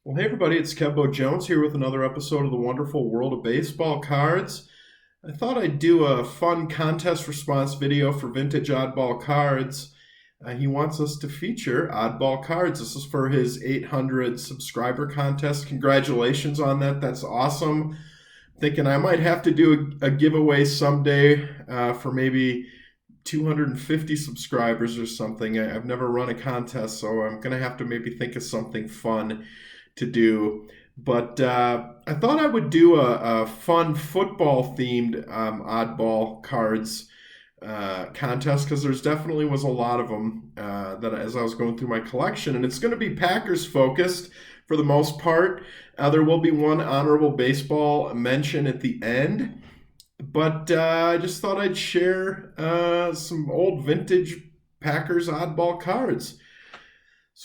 Well, hey everybody, it's Kevbo Jones here with another episode of the wonderful world of baseball cards. I thought I'd do a fun contest response video for vintage oddball cards. He wants us to feature oddball cards. This is for his 800 subscriber contest. Congratulations on that. That's awesome. Thinking I might have to do a giveaway someday for maybe 250 subscribers or something. I've never run a contest, so I'm going to have to maybe think of something fun to do. But I thought I would do a fun football themed oddball cards contest because there's definitely was a lot of them that as I was going through my collection, and it's going to be Packers focused for the most part. There will be one honorable baseball mention at the end, but I just thought I'd share some old vintage Packers oddball cards.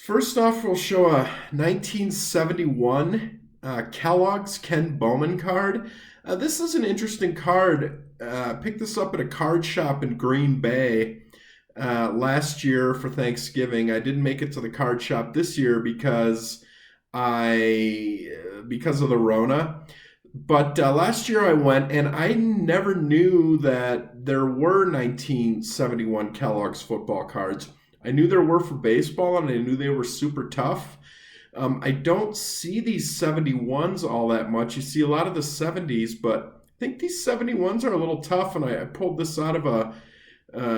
First off, we'll show a 1971 Kellogg's Ken Bowman card. This is an interesting card. Picked this up at a card shop in Green Bay last year for Thanksgiving. I didn't make it to the card shop this year because of the Rona. But last year I went and I never knew that there were 1971 Kellogg's football cards. I knew there were for baseball and I knew they were super tough. I don't see these 71s all that much. You see a lot of the 70s, but I think these 71s are a little tough. And I pulled this out of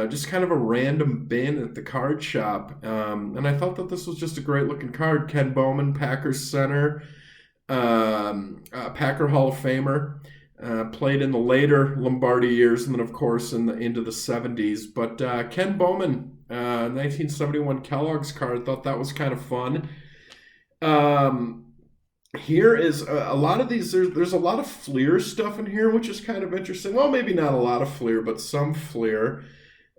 just kind of a random bin at the card shop. And I thought that this was just a great looking card. Ken Bowman, Packers center, Packer Hall of Famer. Played in the later Lombardi years and then, of course, into the 70s. But Ken Bowman, 1971 Kellogg's card, thought that was kind of fun. Here is a lot of these. There's a lot of Fleer stuff in here, which is kind of interesting. Well, maybe not a lot of Fleer, but some Fleer.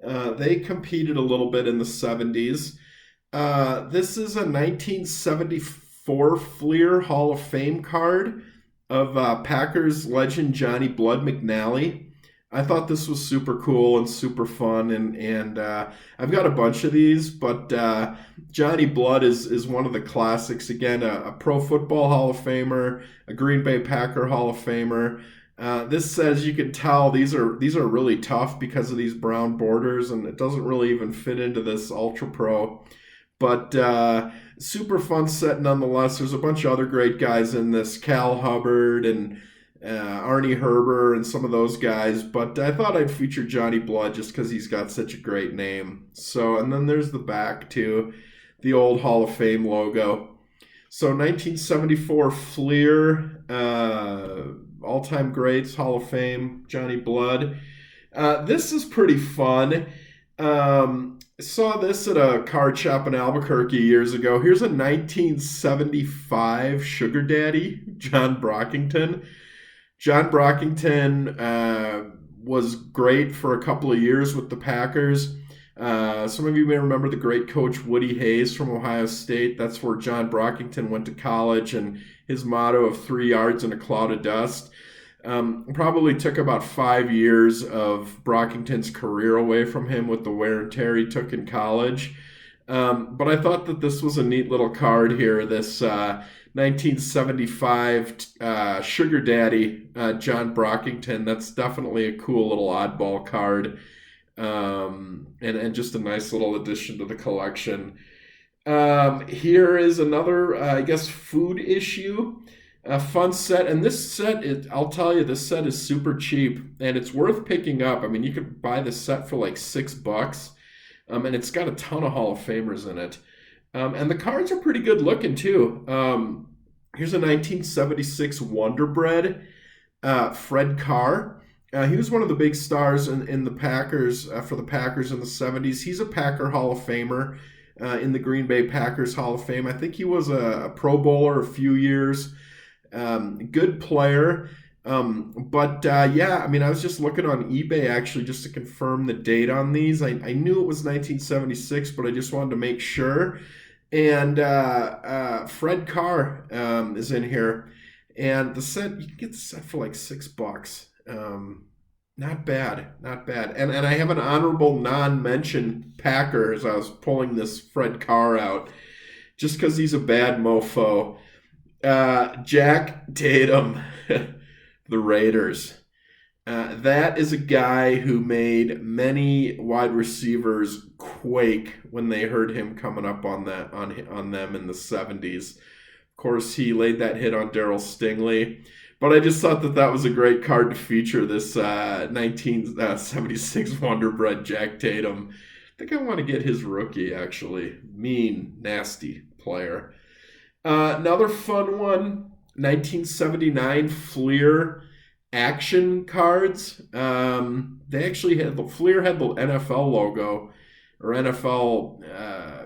They competed a little bit in the 70s. This is a 1974 Fleer Hall of Fame card of Packers legend Johnny Blood McNally. I thought this was super cool and super fun, and I've got a bunch of these, but Johnny Blood is one of the classics. Again, a Pro Football Hall of Famer, a Green Bay Packer Hall of Famer. This says you can tell these are really tough because of these brown borders, and it doesn't really even fit into this Ultra Pro. But super fun set nonetheless. There's a bunch of other great guys in this, Cal Hubbard and Arnie Herber and some of those guys. But I thought I'd feature Johnny Blood just because he's got such a great name. So, and then there's the back too, the old Hall of Fame logo. So 1974 Fleer, all-time greats, Hall of Fame, Johnny Blood. This is pretty fun. Saw this at a card shop in Albuquerque years ago. Here's a 1975 Sugar Daddy, John Brockington. John Brockington was great for a couple of years with the Packers. Some of you may remember the great coach Woody Hayes from Ohio State. That's where John Brockington went to college, and his motto of 3 yards in a cloud of dust. Probably took about 5 years of Brockington's career away from him with the wear and tear he took in college. But I thought that this was a neat little card here, this 1975 Sugar Daddy John Brockington. That's definitely a cool little oddball card, and just a nice little addition to the collection. Here is another, I guess, food issue. A fun set, and this set, I'll tell you, this set is super cheap, and it's worth picking up. I mean, you could buy this set for like $6, and it's got a ton of Hall of Famers in it. And the cards are pretty good looking, too. Here's a 1976 Wonder Bread, Fred Carr. He was one of the big stars in the Packers, for the Packers in the 70s. He's a Packer Hall of Famer in the Green Bay Packers Hall of Fame. I think he was a Pro Bowler a few years. Good player. Yeah, I mean, I was just looking on eBay actually just to confirm the date on these. I knew it was 1976, but I just wanted to make sure. And Fred Carr is in here. And the set, you can get the set for like $6. Not bad, not bad. And I have an honorable non-mention Packer as I was pulling this Fred Carr out, just because he's a bad mofo. Jack Tatum, the Raiders. That is a guy who made many wide receivers quake when they heard him coming up on them in the 70s. Of course, he laid that hit on Darryl Stingley. But I just thought that was a great card to feature this 1976 Wonderbread Jack Tatum. I think I want to get his rookie, actually. Mean, nasty player. Another fun one, 1979 Fleer action cards. They actually had Fleer had the NFL logo or NFL,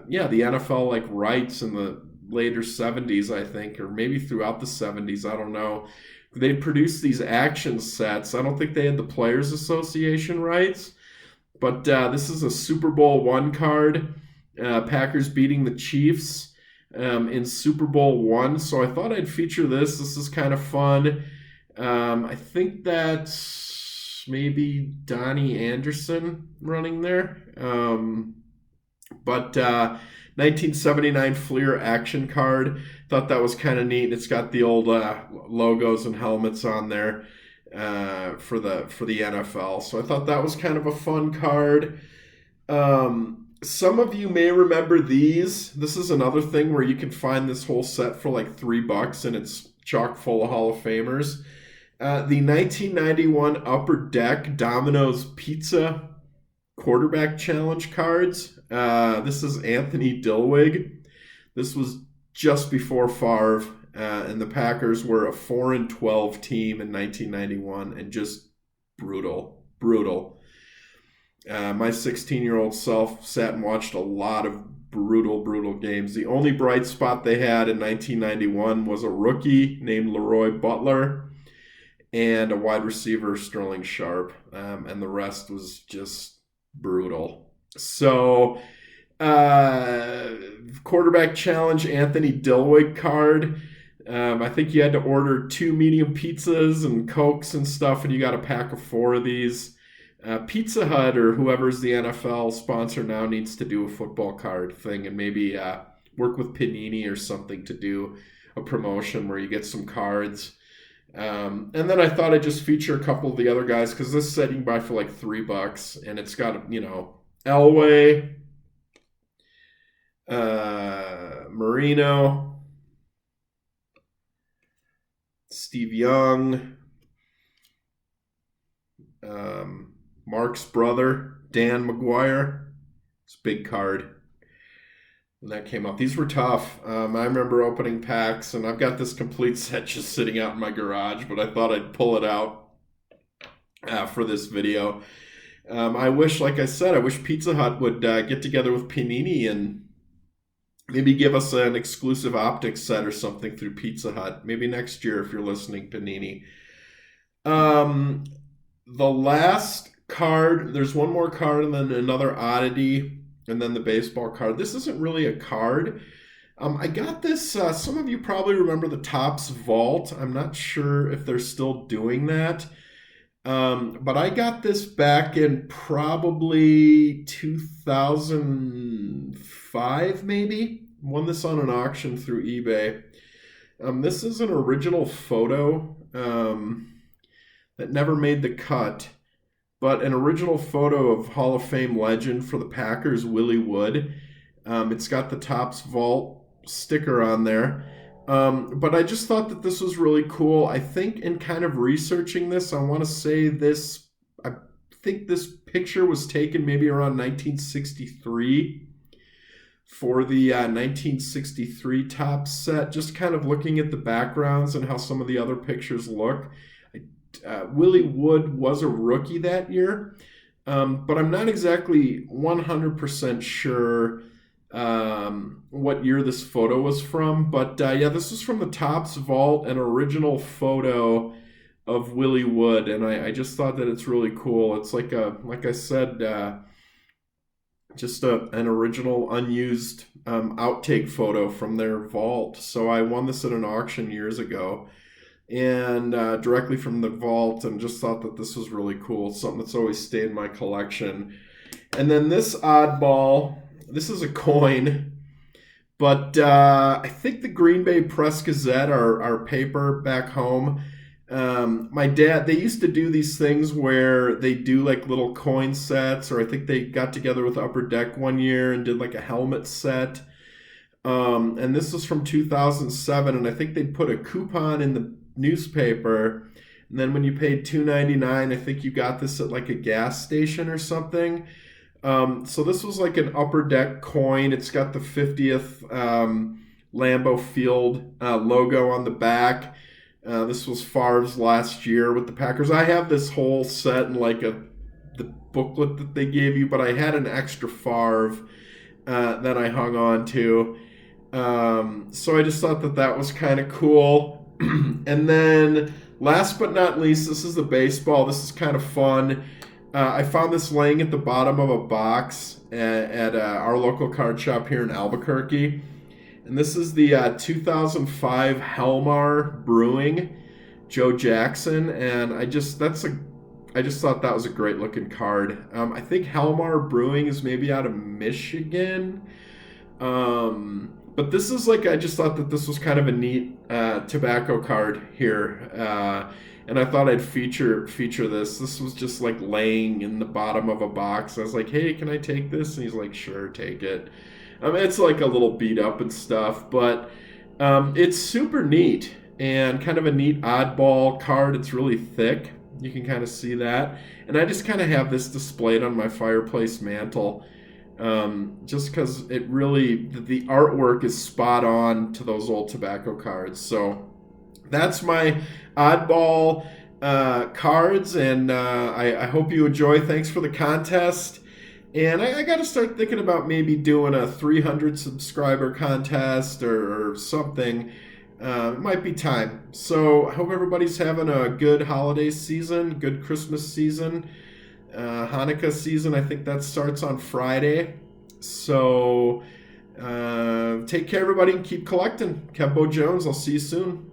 the NFL like rights in the later 70s, I think, or maybe throughout the 70s. I don't know. They produced these action sets. I don't think they had the Players Association rights, but this is a Super Bowl I card. Packers beating the Chiefs in Super Bowl I. So I thought I'd feature this. This is kind of fun. I think that's maybe Donnie Anderson running there. But 1979 Fleer action card. Thought that was kind of neat. It's got the old logos and helmets on there for the NFL. So I thought that was kind of a fun card. Some of you may remember these. This is another thing where you can find this whole set for like $3 and it's chock full of Hall of Famers. The 1991 Upper Deck Domino's Pizza Quarterback Challenge cards. This is Anthony Dilwig. This was just before Favre, and the Packers were a 4-12 team in 1991, and just brutal. My 16-year-old self sat and watched a lot of brutal games. The only bright spot they had in 1991 was a rookie named Leroy Butler and a wide receiver, Sterling Sharp, and the rest was just brutal. So, quarterback challenge, Anthony Dilwig card. I think you had to order 2 medium pizzas and Cokes and stuff, and you got a pack of 4 of these. Pizza Hut or whoever's the NFL sponsor now needs to do a football card thing and maybe work with Panini or something to do a promotion where you get some cards. And then I thought I'd just feature a couple of the other guys because this set you can buy for like $3, and it's got, Elway, Marino, Steve Young, Mark's brother, Dan McGuire. It's a big card when that came out. These were tough. I remember opening packs, and I've got this complete set just sitting out in my garage, but I thought I'd pull it out for this video. I wish, like I said, Pizza Hut would get together with Panini and maybe give us an exclusive optics set or something through Pizza Hut. Maybe next year if you're listening, Panini. The last card, there's one more card and then another oddity and then the baseball card. This isn't really a card. I got this, some of you probably remember the Topps Vault. I'm not sure if they're still doing that. But I got this back in probably 2005, maybe. Won this on an auction through eBay. This is an original photo that never made the cut, but an original photo of Hall of Fame legend for the Packers, Willie Wood. It's got the Topps Vault sticker on there. But I just thought that this was really cool. I think in kind of researching this, I want to say this, I think this picture was taken maybe around 1963 for the 1963 Topps set. Just kind of looking at the backgrounds and how some of the other pictures look. Willie Wood was a rookie that year, but I'm not exactly 100% sure what year this photo was from. But this is from the Topps Vault, an original photo of Willie Wood, and I just thought that it's really cool. It's like I said, just an original unused outtake photo from their vault. So I won this at an auction years ago. And directly from the vault, and just thought that this was really cool. It's something that's always stayed in my collection. And then this oddball, this is a coin, But I think the Green Bay Press Gazette, our paper back home, my dad, they used to do these things where they do like little coin sets, or I think they got together with Upper Deck one year and did like a helmet set. And this was from 2007, and I think they put a coupon in the newspaper. And then when you paid $2.99, I think you got this at like a gas station or something. So this was like an Upper Deck coin. It's got the 50th Lambeau Field logo on the back. This was Favre's last year with the Packers. I have this whole set in like the booklet that they gave you, but I had an extra Favre that I hung on to. So I just thought that that was kind of cool. And then last but not least, this is the baseball. This is kind of fun. I found this laying at the bottom of a box at our local card shop here in Albuquerque. And this is the 2005 Helmar Brewing Joe Jackson. And I just thought that was a great looking card. I think Helmar Brewing is maybe out of Michigan. But this is like, I just thought that this was kind of a neat tobacco card here. And I thought I'd feature this. This was just like laying in the bottom of a box. I was like, hey, can I take this? And he's like, sure, take it. It's like a little beat up and stuff, but it's super neat and kind of a neat oddball card. It's really thick. You can kind of see that. And I just kind of have this displayed on my fireplace mantle. Just because it really, the artwork is spot on to those old tobacco cards. So that's my oddball cards, and I hope you enjoy. Thanks for the contest. And I got to start thinking about maybe doing a 300 subscriber contest or something. It might be time. So I hope everybody's having a good holiday season, good Christmas season. Hanukkah season, I think that starts on Friday. So take care, everybody, and keep collecting. Kembo Jones, I'll see you soon.